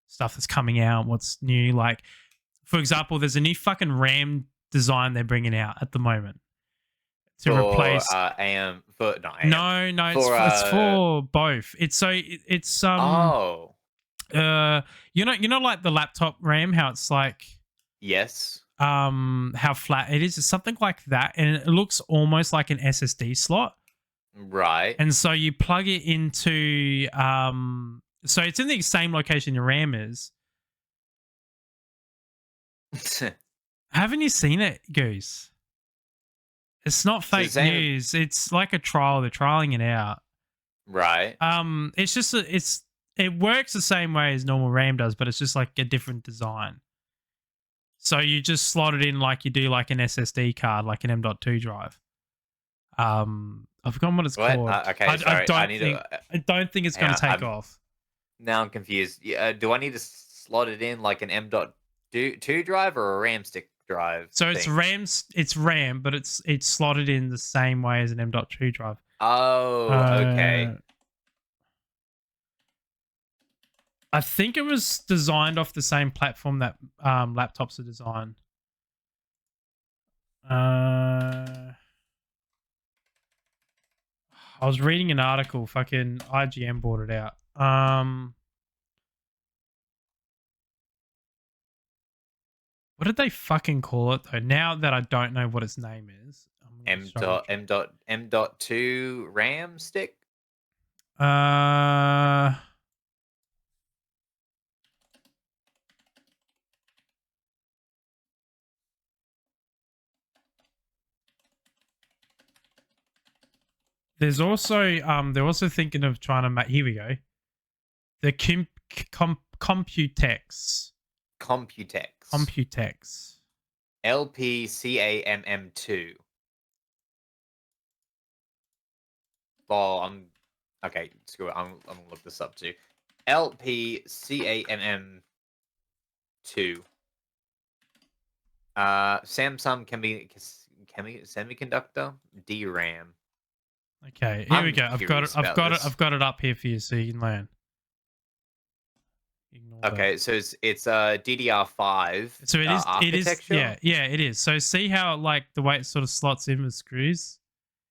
B: stuff that's coming out, what's new. Like, for example, there's a new fucking RAM design they're bringing out at the moment to
C: For
B: replace.
C: AM for not AM.
B: No,
C: For
B: it's for both. It's
C: oh
B: you know like the laptop RAM, how it's like
C: yes.
B: how flat it is. It's something like that, and it looks almost like an SSD slot.
C: Right.
B: And so you plug it into so it's in the same location your RAM is. Haven't you seen it, Goose? It's not fake news. It's like a trial. They're trialing it out.
C: Right.
B: It's just it works the same way as normal RAM does, but it's just like a different design. So you just slot it in like you do like an SSD card, like an M.2 drive. I've forgotten what it's called.
C: Okay, sorry.
B: I don't think it's going to take off.
C: Now I'm confused. Do I need to slot it in like an M.2 drive or a RAM stick drive?
B: So it's RAM, but it's slotted in the same way as an M.2 drive.
C: Oh, okay.
B: I think it was designed off the same platform that laptops are designed. I was reading an article. Fucking IGN bought it out. What did they fucking call it though? Now that I don't know what its name is,
C: M.2 RAM stick.
B: There's also they're also thinking of trying to make. Here we go. The Computex.
C: LPCAMM2. Oh, okay. Screw it. I'm gonna look this up too. LPCAMM2. Samsung can be semiconductor DRAM.
B: Okay, here we go. I've got it up here for you so you can learn.
C: Okay, so it's DDR5.
B: So it is
C: architecture?
B: it is. So see how like the way it sort of slots in with screws?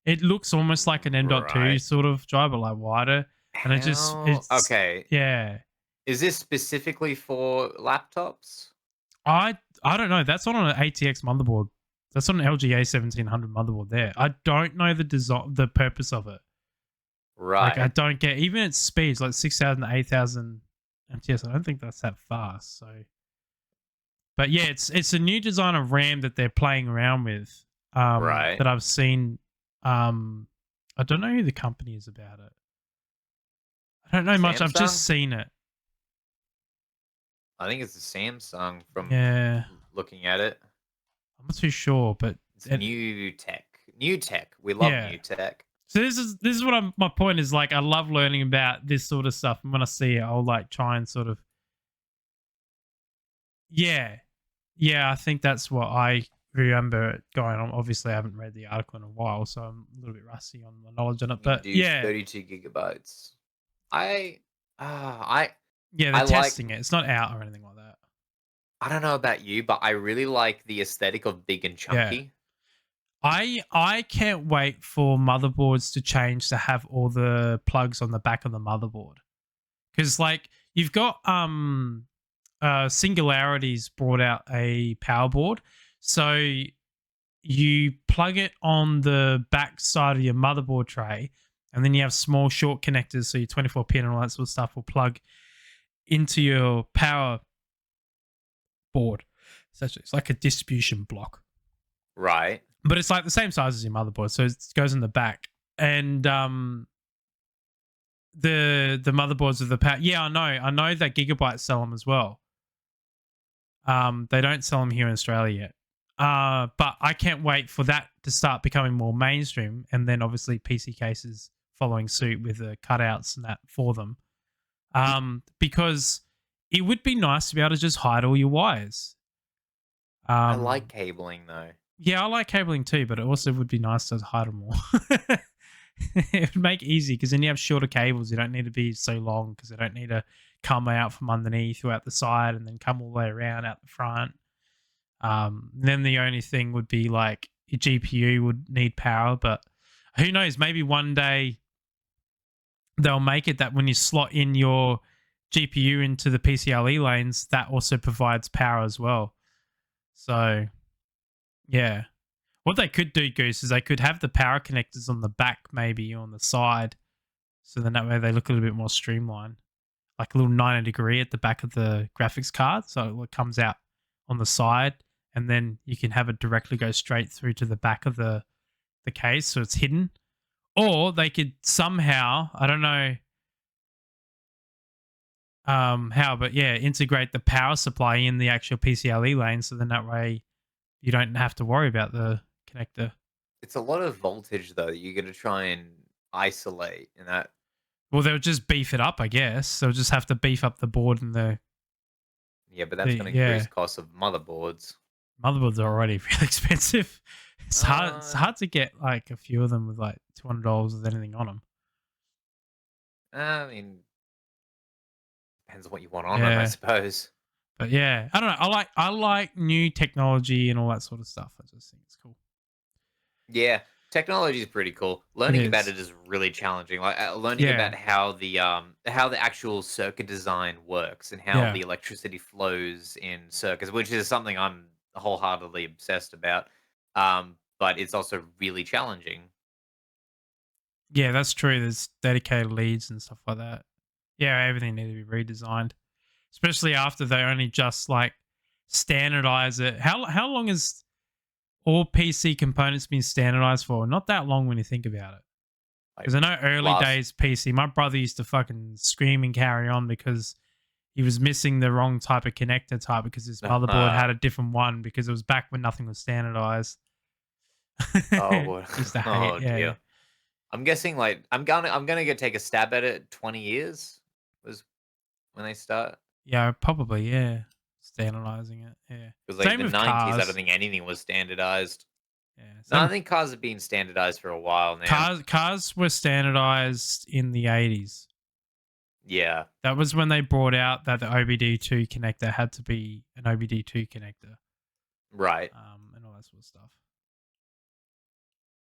B: It looks almost like an M.2 sort of drive, but like wider. And it's
C: okay.
B: Yeah.
C: Is this specifically for laptops?
B: I don't know. That's on an ATX motherboard. That's on an LG A1700 motherboard there. I don't know the purpose of it.
C: Right.
B: Like I don't get even its speeds like 6,000 to 8,000 MTS. I don't think that's that fast. So, but yeah, it's a new design of RAM that they're playing around with. That I've seen. I don't know who the company is about it. I don't know much. I've just seen it.
C: I think it's the Samsung from looking at it.
B: I'm not too sure, but
C: it's new tech. New tech. We love new tech.
B: So this is what my point is. Like I love learning about this sort of stuff, and when I see it, I'll like try and sort of I think that's what I remember it going on. Obviously, I haven't read the article in a while, so I'm a little bit rusty on the knowledge on it. But
C: 32 gigabytes. They're
B: testing it. It's not out or anything like that.
C: I don't know about you, but I really like the aesthetic of big and chunky.
B: I can't wait for motherboards to change to have all the plugs on the back of the motherboard. Because like you've got Singularity's brought out a power board. So you plug it on the back side of your motherboard tray, and then you have small short connectors, so your 24 pin and all that sort of stuff will plug into your power board. So it's like a distribution block.
C: Right.
B: But it's like the same size as your motherboard, so it goes in the back. And the motherboards of the power. Yeah, I know that Gigabyte sell them as well. They don't sell them here in Australia yet. But I can't wait for that to start becoming more mainstream, and then obviously PC cases following suit with the cutouts and that for them. Because it would be nice to be able to just hide all your wires.
C: I
B: Um,
C: like cabling though.
B: yeah, I like cabling too, but it also would be nice to hide them more. It would make it easy because then you have shorter cables. You don't need to be so long because they don't need to come out from underneath or out the side and then come all the way around out the front. Then the only thing would be like your GPU would need power, but who knows? Maybe one day they'll make it that when you slot in your GPU into the PCLE lanes, that also provides power as well. So, yeah. What they could do, Goose, is they could have the power connectors on the back, maybe on the side. So then that way they look a little bit more streamlined. Like a little 90-degree at the back of the graphics card. So it comes out on the side and then you can have it directly go straight through to the back of the case. So it's hidden. Or they could somehow, I don't know how, but yeah, integrate the power supply in the actual PCLE lane. So then that way you don't have to worry about the connector.
C: It's a lot of voltage though. You're gonna try and isolate, and that.
B: Well, they'll just beef it up, I guess. They'll just have to beef up the board and
C: Yeah, but that's gonna
B: yeah.
C: increase costs of motherboards.
B: Motherboards are already really expensive. It's hard. It's
C: Uh,
B: hard to get like a few of them with like $200 with anything on them.
C: I mean, depends on what you want on them, I
B: Yeah,
C: suppose.
B: but yeah, I don't know. I like new technology and all that sort of stuff. I just think it's cool.
C: Yeah, technology is pretty cool.
B: It
C: Learning about
B: is.
C: it is really challenging. Like learning
B: Yeah,
C: about how the actual circuit design works and how
B: yeah,
C: the electricity flows in circuits, which is something I'm wholeheartedly obsessed about. But it's also really challenging.
B: yeah. That's true. There's dedicated leads and stuff like that. Yeah, everything needs to be redesigned, especially after they only just like standardize it. How long has all PC components been standardized for? Not that long when you think about it.
C: Like
B: Because I know early
C: last,
B: days PC, my brother used to fucking scream and carry on because he was missing the wrong type of connector type because his motherboard had a different one because it was back when nothing was standardized.
C: oh boy,
B: Used to hate,
C: oh
B: yeah,
C: dear. I'm guessing like I'm gonna go take a stab at it. 20 years was when they start.
B: yeah, probably, yeah, standardizing it, yeah.
C: Because like
B: Same
C: the
B: with
C: 90s, I don't
B: cars,
C: think anything was standardized.
B: yeah.
C: No,
B: Same
C: I
B: with
C: think cars have been standardized for a while now.
B: cars were standardized in the 80s.
C: Yeah.
B: That was when they brought out that the OBD2 connector had to be an OBD2 connector,
C: Right.
B: and all that sort of stuff.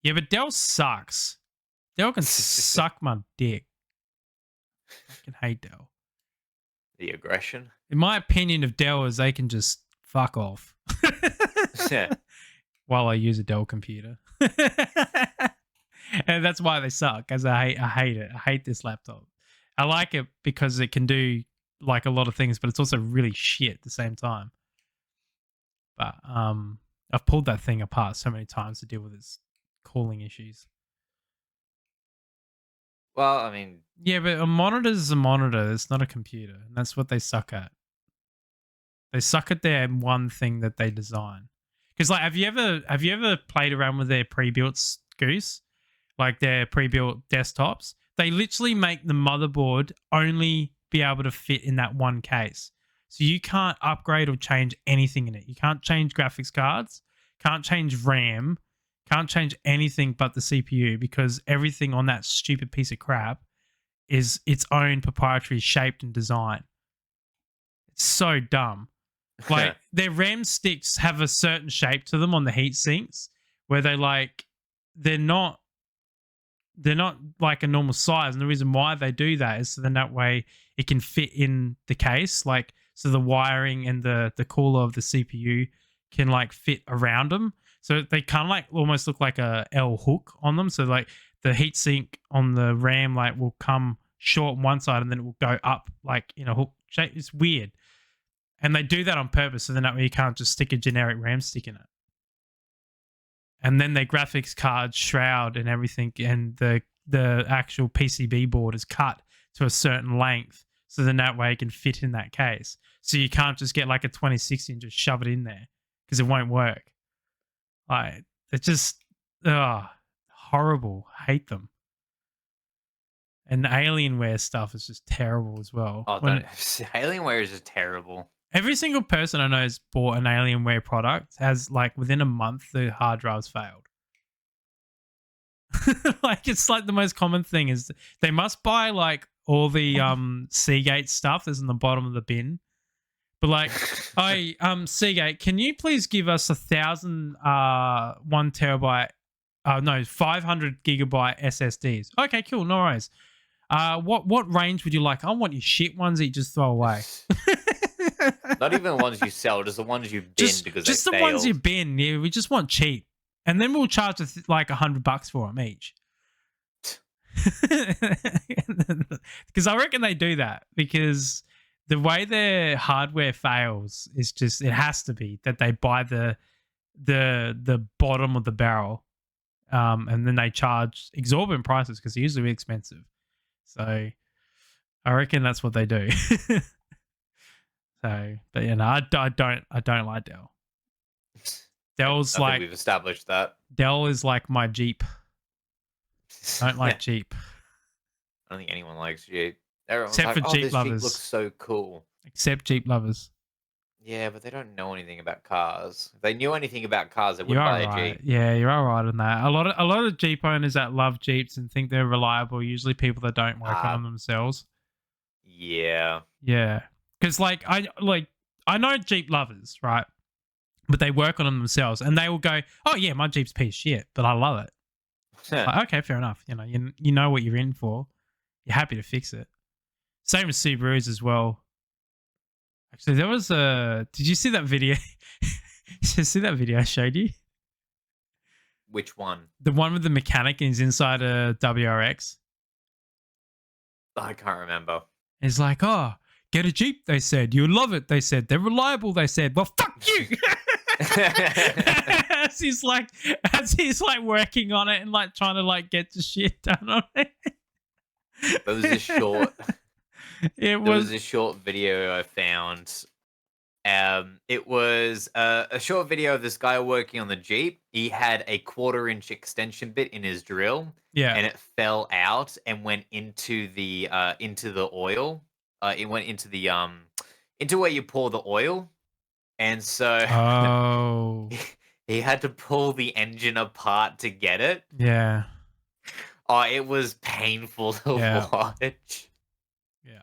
B: Yeah, but Dell sucks. Dell can suck my dick. I fucking hate Dell.
C: The aggression.
B: In my opinion of Dell is they can just fuck off.
C: Yeah.
B: While I use a Dell computer. And that's why they suck, because I hate it. I hate this laptop. I like it because it can do like a lot of things, but it's also really shit at the same time. But I've pulled that thing apart so many times to deal with its cooling issues.
C: Well, I mean,
B: Yeah, but a monitor is a monitor. It's not a computer, and that's what they suck at. They suck at their one thing that they design. Because like, have you ever played around with their pre-built Goose, like their pre-built desktops? They literally make the motherboard only be able to fit in that one case, so you can't upgrade or change anything in it. You can't change graphics cards, can't change RAM, can't change anything but the CPU because everything on that stupid piece of crap is its own proprietary shaped and design. It's so dumb. Like their RAM sticks have a certain shape to them on the heat sinks where they're not like a normal size, and the reason why they do that is so then that way it can fit in the case, like so the wiring and the cooler of the CPU can like fit around them, so they kind of like almost look like a L hook on them, so like the heat sink on the RAM like will come short on one side and then it will go up like in a hook shape. It's weird. And they do that on purpose, so then that way you can't just stick a generic RAM stick in it. And then their graphics card shroud and everything, and the actual PCB board is cut to a certain length, so then that way it can fit in that case. So you can't just get like a 2060 and just shove it in there because it won't work. Like it's just horrible. Hate them. And the Alienware stuff is just terrible as well.
C: oh, don't, Alienware is just terrible.
B: Every single person I know has bought an Alienware product has like within a month the hard drives failed. Like it's like the most common thing is they must buy like all the Seagate stuff that's in the bottom of the bin. But like, Seagate, can you please give us 1,000 1 terabyte 500 gigabyte SSDs? Okay, cool, no worries. What range would you like? I want your shit ones that you just throw away.
C: Not even the ones you sell, just the ones you bin because
B: just
C: they
B: the
C: failed.
B: ones you bin. Yeah, we just want cheap, and then we'll charge like $100 for them each. Because I reckon they do that because the way their hardware fails is just it has to be that they buy the bottom of the barrel, and then they charge exorbitant prices because they're usually really expensive. So I reckon that's what they do. So, but you know, I don't like Dell. Dell's
C: I
B: like
C: think we've established that.
B: Dell is like my Jeep. Don't like Jeep.
C: I don't think anyone likes Jeep. Everyone's
B: Except
C: like,
B: for Jeep
C: this
B: lovers.
C: Jeep looks so cool.
B: Except Jeep lovers.
C: Yeah, but they don't know anything about cars. If they knew anything about cars, they
B: You
C: wouldn't
B: are
C: buy a
B: right.
C: Jeep.
B: Yeah, you're all right on that. A lot of Jeep owners that love Jeeps and think they're reliable, usually people that don't work on them themselves.
C: Yeah.
B: Yeah. Because I know Jeep lovers, right? But they work on them themselves and they will go, oh yeah, my Jeep's a piece of shit, but I love it. Like, okay, fair enough. You know, you know what you're in for. You're happy to fix it. Same with Subarus as well. Actually, there was a. Did you see that video? Did you see that video I showed you?
C: Which one?
B: The one with the mechanic and he's inside a WRX.
C: I can't remember.
B: It's like, oh, get a Jeep, they said. You'll love it, they said. They're reliable, they said. Well, fuck you! as he's like working on it and like trying to like get the shit done on it.
C: There was a short.
B: There was
C: a short video I found. It was a short video of this guy working on the Jeep. He had a 1/4-inch extension bit in his drill.
B: Yeah.
C: And it fell out and went into the oil. It went into the into where you pour the oil. And so he had to pull the engine apart to get it.
B: Yeah.
C: Oh, it was painful to watch.
B: Yeah.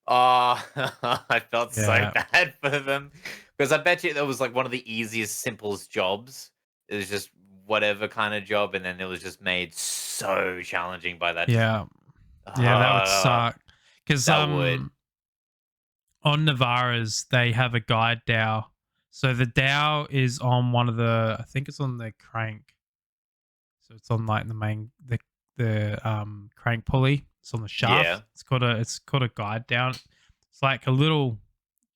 C: Oh, I felt so
B: Yeah.
C: bad for them. Because I bet you that was like one of the easiest, simplest jobs. It was just whatever kind of job, and then it was just made so challenging by that.
B: Yeah. Yeah, that would suck. Because on Navara's, they have a guide dowel. So the dowel is on one of the, I think it's on the crank. So it's on like the main the crank pulley. It's on the shaft.
C: Yeah.
B: It's called a guide down. It's like a little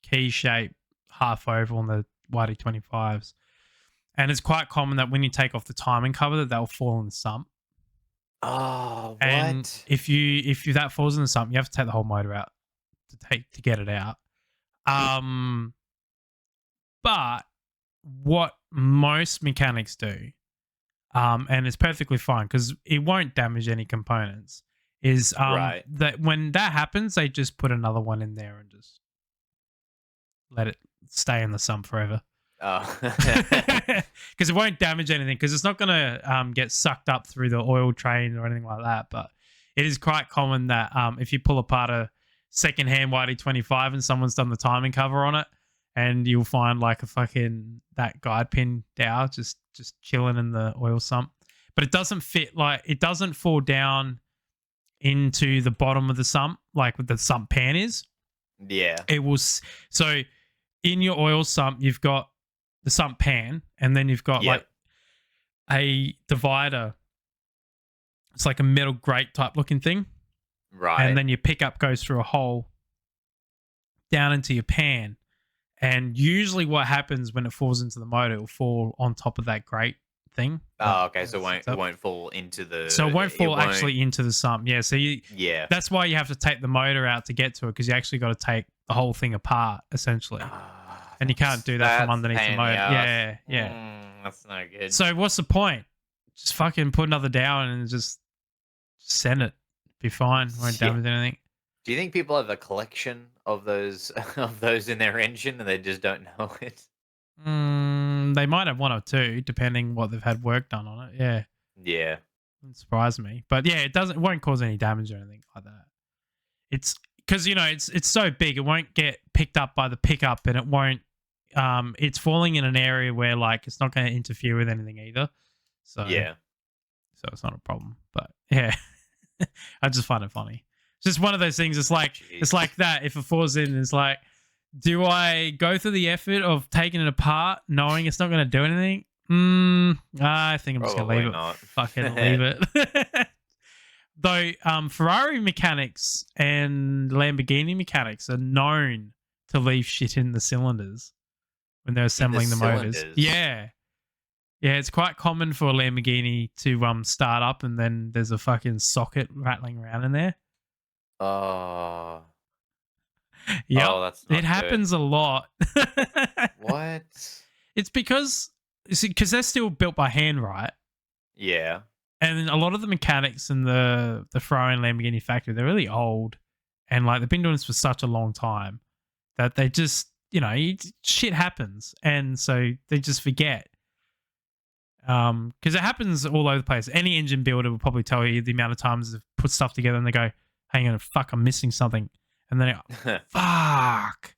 B: key shape half over on the YD25s. And it's quite common that when you take off the timing cover that they'll fall in the sump.
C: Oh, what?
B: And if that falls in the sump, you have to take the whole motor out to get it out. But what most mechanics do, and it's perfectly fine because it won't damage any components, is that when that happens, they just put another one in there and just let it stay in the sump forever.
C: Oh.
B: Because it won't damage anything because it's not going to get sucked up through the oil train or anything like that. But it is quite common that if you pull apart a secondhand YD25 and someone's done the timing cover on it, and you'll find like a fucking that guide pin dowel just chilling in the oil sump. But it doesn't fit, like it doesn't fall down into the bottom of the sump like what the sump pan is.
C: Yeah.
B: It will. So in your oil sump, you've got the sump pan, and then you've got like a divider. It's like a metal grate type looking thing.
C: Right.
B: And then your pickup goes through a hole down into your pan. And usually what happens when it falls into the motor, it will fall on top of that grate thing.
C: Oh, okay. So it won't fall into the...
B: So it won't fall actually into the sump. Yeah. So that's why you have to take the motor out to get to it, because you actually got to take the whole thing apart, essentially. And you can't do that from underneath the motor. Yeah, yeah.
C: That's no good.
B: So what's the point? Just fucking put another dowel in and just send it. Be fine. Won't damage anything.
C: Do you think people have a collection of those of those in their engine and they just don't know it?
B: They might have one or two, depending what they've had work done on it. Yeah,
C: Yeah.
B: wouldn't surprise me. But yeah, it won't cause any damage or anything like that. It's because it's so big, it won't get picked up by the pickup, and it won't. It's falling in an area where like it's not going to interfere with anything either. So
C: Yeah.
B: so it's not a problem. But yeah, I just find it funny. It's just one of those things. It's like
C: Jeez.
B: that. If it falls in, it's like, do I go through the effort of taking it apart, knowing it's not going to do anything? I think I'm just going to
C: Probably
B: leave it.
C: not.
B: Fucking leave it. Though Ferrari mechanics and Lamborghini mechanics are known to leave shit in the cylinders when they're assembling the motors.
C: cylinders?
B: Yeah. Yeah, it's quite common for a Lamborghini to start up and then there's a fucking socket rattling around in there.
C: Oh.
B: Yep.
C: Oh, that's
B: It
C: not good.
B: happens a lot.
C: What?
B: It's because they're still built by hand, right?
C: Yeah.
B: And a lot of the mechanics in the Ferrari and Lamborghini factory, they're really old, and like they've been doing this for such a long time that they just, shit happens, and so they just forget. Because it happens all over the place. Any engine builder will probably tell you the amount of times they've put stuff together and they go, "Hang on, fuck, I'm missing something," and then fuck.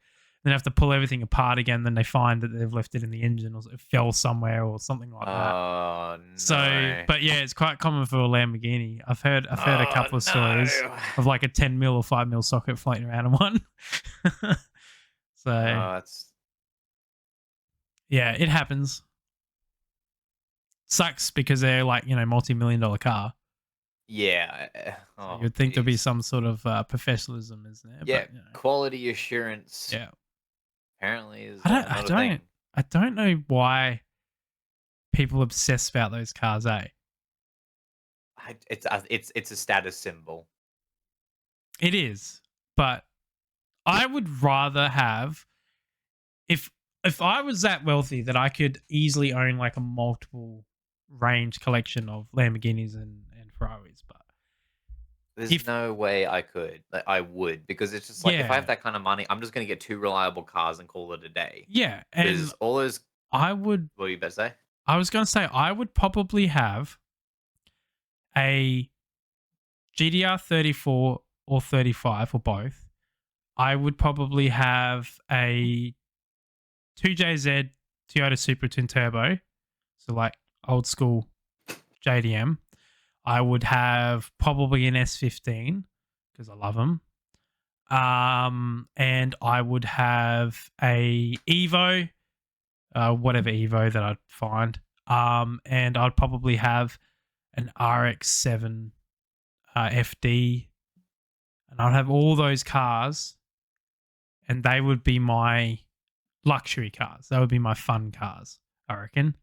B: Then have to pull everything apart again. Then they find that they've left it in the engine, or it fell somewhere, or something like that.
C: Oh no.
B: So, but yeah, it's quite common for a Lamborghini. I've heard a couple of stories of like a 10 mil or 5 mil socket floating around in one. So,
C: that's
B: yeah, it happens. Sucks because they're like, multi-million-dollar car.
C: yeah.
B: So
C: Oh,
B: you'd think there'd be
C: jeez.
B: some sort of professionalism, isn't there?
C: Yeah,
B: But,
C: quality assurance
B: yeah.
C: apparently is
B: I
C: not a thing.
B: don't know why people obsess about those cars, eh?
C: It's a status symbol.
B: It is, but I would rather have if I was that wealthy that I could easily own like a multiple range collection of Lamborghinis and Ferraris, but
C: There's no way I could. Like, I would because it's just like if I have
B: yeah,
C: that kind of money, I'm just gonna get two reliable cars and call it a day.
B: yeah, and
C: Because all those.
B: I would.
C: What were you about to say?
B: I was going to say I would probably have a GDR 34 or 35 or both. I would probably have a 2JZ Toyota Supra Twin Turbo, so like old school JDM. I would have probably an S15 because I love them. And I would have a Evo, whatever Evo that I'd find. And I'd probably have an RX-7 FD, and I'd have all those cars, and they would be my luxury cars. That would be my fun cars, I reckon.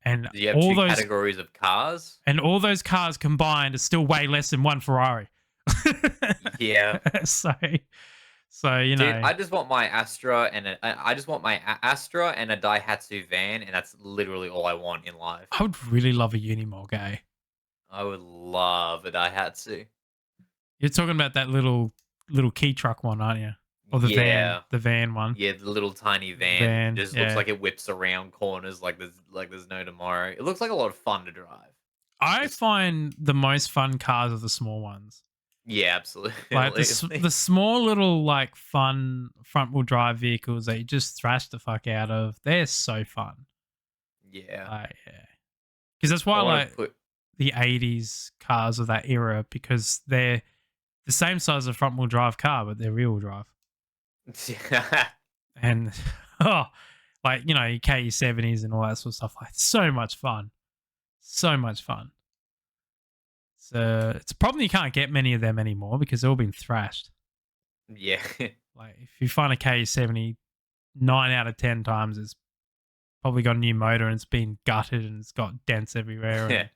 B: And
C: Do you have
B: all
C: two
B: those
C: categories of cars?
B: and all those cars combined are still way less than one Ferrari.
C: Yeah.
B: so
C: Dude, I just want my Astra and I just want my Astra and a Daihatsu van, and that's literally all I want in life.
B: I would really love a Unimog, eh?
C: I would love a Daihatsu.
B: You're talking about that little key truck one, aren't you? Or the van one.
C: Yeah, the little tiny van.
B: Van,
C: Just
B: yeah.
C: looks like it whips around corners like there's no tomorrow. It looks like a lot of fun to drive.
B: I find the most fun cars are the small ones.
C: Yeah, absolutely.
B: Like the small little like fun front wheel drive vehicles that you just thrash the fuck out of. They're so fun.
C: Yeah.
B: Yeah. Because that's why I
C: wanna
B: like the 80s cars of that era, because they're the same size as a front wheel drive car, but they're rear wheel drive. And like, your KE70s and all that sort of stuff. Like, so much fun. So much fun. So it's a problem you can't get many of them anymore because they've all been thrashed.
C: Yeah.
B: Like, if you find a KE70, 9 out of 10 times it's probably got a new motor and it's been gutted and it's got dents everywhere. And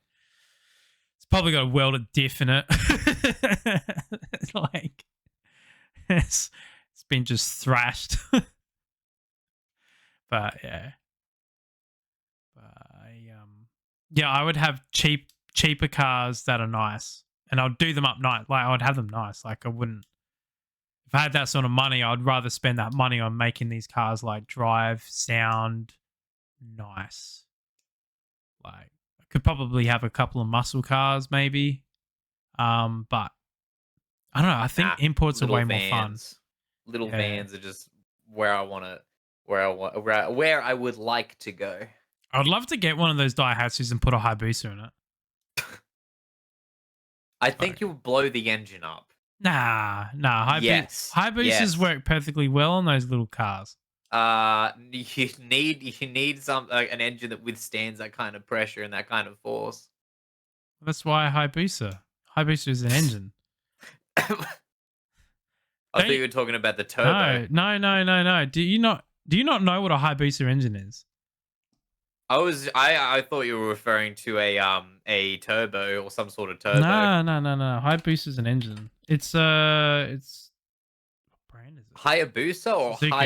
B: it's probably got a welded diff in it. Like, it's been just thrashed. But yeah. I would have cheaper cars that are nice, and I'd do them up nice. Like, I would have them nice. Like, I wouldn't if I had that sort of money, I'd rather spend that money on making these cars like drive, sound nice. Like I could probably have a couple of muscle cars maybe. But I don't know. I think
C: Nah,
B: imports are
C: little
B: way more fun.
C: vans. Little
B: Yeah.
C: vans are just where I want to, where I would like to go.
B: I'd love to get one of those Daihatsus and put a Hayabusa in it.
C: I think you'll blow the engine up.
B: Nah.
C: Yes.
B: Hayabusas
C: Yes.
B: work perfectly well on those little cars.
C: You need some an engine that withstands that kind of pressure and that kind of force.
B: That's why Hayabusa. Hayabusa is an engine.
C: I thought you were talking about the turbo.
B: No. Do you not know what a Hayabusa engine is?
C: I thought you were referring to a turbo or some sort of turbo.
B: No. Hayabusa is an engine. It's what brand is it?
C: Hayabusa or
B: Suzuki.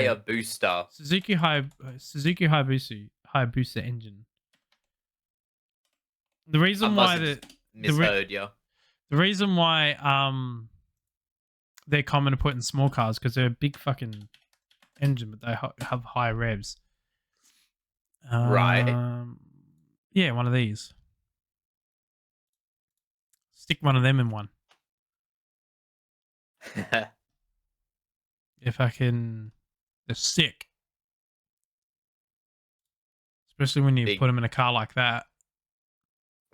C: Hayabusa?
B: Suzuki Hayabusa engine. The reason why
C: misheard you.
B: The reason why they're common to put in small cars because they're a big fucking engine, but they have high revs.
C: Right.
B: Yeah, one of these. Stick one of them in one. If I can, they're sick. Especially when you put them in a car like that.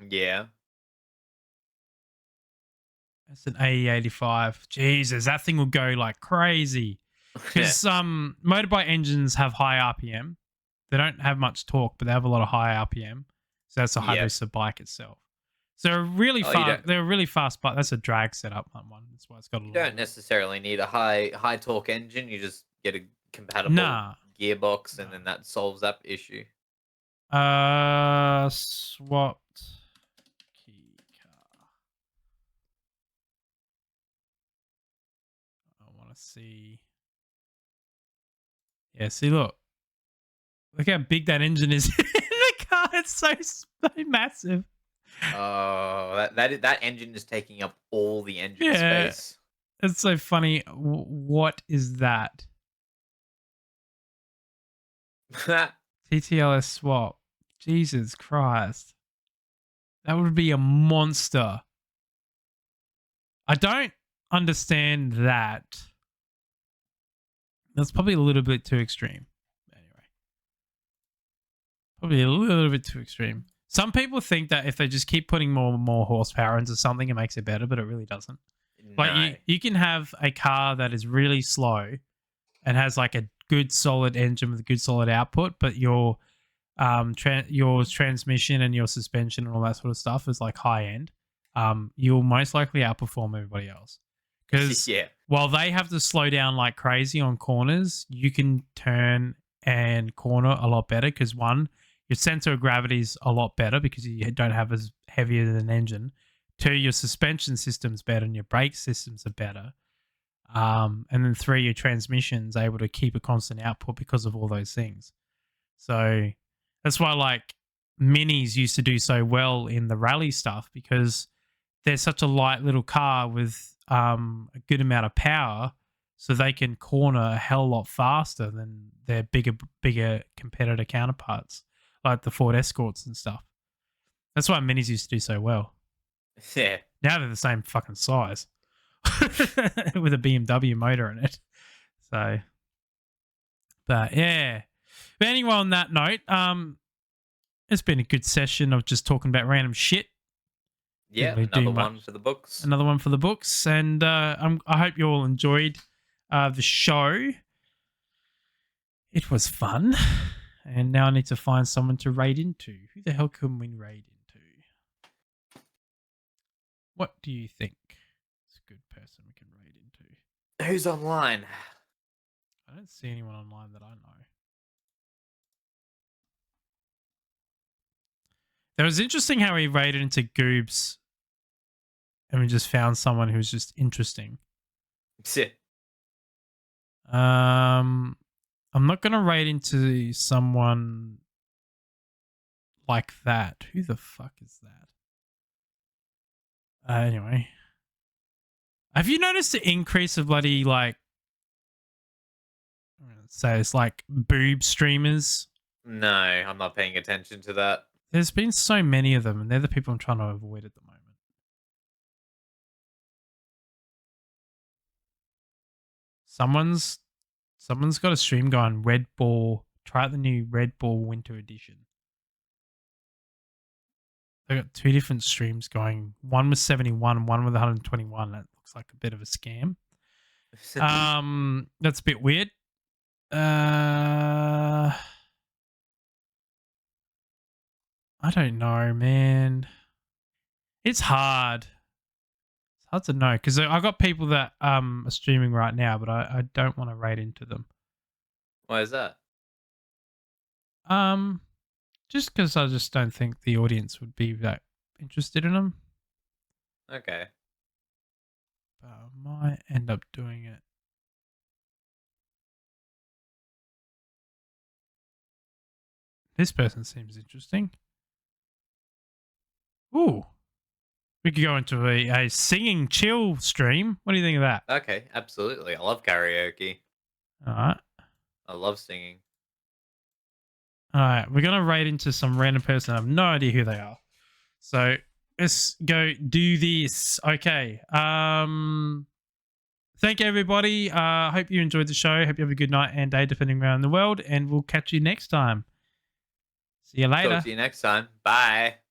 C: Yeah.
B: It's an AE85. Jesus, that thing will go like crazy. Because motorbike engines have high RPM. They don't have much torque, but they have a lot of high RPM. So that's a Hayabusa bike itself. So they're really fast. They're a really fast bike. That's a drag setup. That one. That's why it's got a.
C: You don't necessarily need a high torque engine. You just get a compatible gearbox, and then that solves that issue.
B: Swapped key car. I want to see. Yeah, see, look how big that engine is in the car. It's so massive.
C: Oh, that engine is taking up all the engine space.
B: It's so funny. What is that? TTLS swap. Jesus Christ. That would be a monster. I don't understand that. That's probably a little bit too extreme. Anyway. Probably a little bit too extreme. Some people think that if they just keep putting more and more horsepower into something, it makes it better, but it really doesn't.
C: No.
B: Like you can have a car that is really slow and has like a good solid engine with a good solid output, but your transmission and your suspension and all that sort of stuff is like high end. You'll most likely outperform everybody else. Because while they have to slow down like crazy on corners, you can turn and corner a lot better because one, your center of gravity is a lot better because you don't have as heavy an engine. Two, your suspension system's better and your brake systems are better. And then three, your transmission's able to keep a constant output because of all those things. So that's why like minis used to do so well in the rally stuff because they're such a light little car with a good amount of power, so they can corner a hell lot faster than their bigger competitor counterparts like the Ford Escorts and stuff. That's why minis used to do so well.
C: Yeah.
B: Now they're the same fucking size with a BMW motor in it. So, but yeah. But anyway, on that note, it's been a good session of just talking about random shit.
C: Yeah, another one for the books.
B: Another one for the books. And I hope you all enjoyed the show. It was fun. And now I need to find someone to raid into. Who the hell can we raid into? What do you think? It's a good person we can raid into.
C: Who's online?
B: I don't see anyone online that I know. It was interesting how we raided into Goobs and we just found someone who's just interesting.
C: Sit.
B: I'm not going to raid into someone like that. Who the fuck is that? Anyway. Have you noticed the increase of bloody like say it's like boob streamers.
C: No, I'm not paying attention to that.
B: There's been so many of them, and they're the people I'm trying to avoid at the moment. Someone's got a stream going. Red Bull. Try out the new Red Bull Winter Edition. They got 2 different streams going. One with 71 and one with 121. That looks like a bit of a scam. That's a bit weird. I don't know, man. It's hard. It's hard to know because I got people that are streaming right now, but I don't want to raid into them.
C: Why is that?
B: Just because I just don't think the audience would be that interested in them.
C: Okay.
B: But I might end up doing it. This person seems interesting. Ooh. We could go into a singing chill stream. What do you think of that?
C: Okay, absolutely. I love karaoke.
B: All right.
C: I love singing.
B: All right. We're going to raid into some random person. I have no idea who they are. So let's go do this. Okay. Thank you, everybody. Hope you enjoyed the show. Hope you have a good night and day defending around the world. And we'll catch you next time. See you later.
C: Talk to you next time. Bye.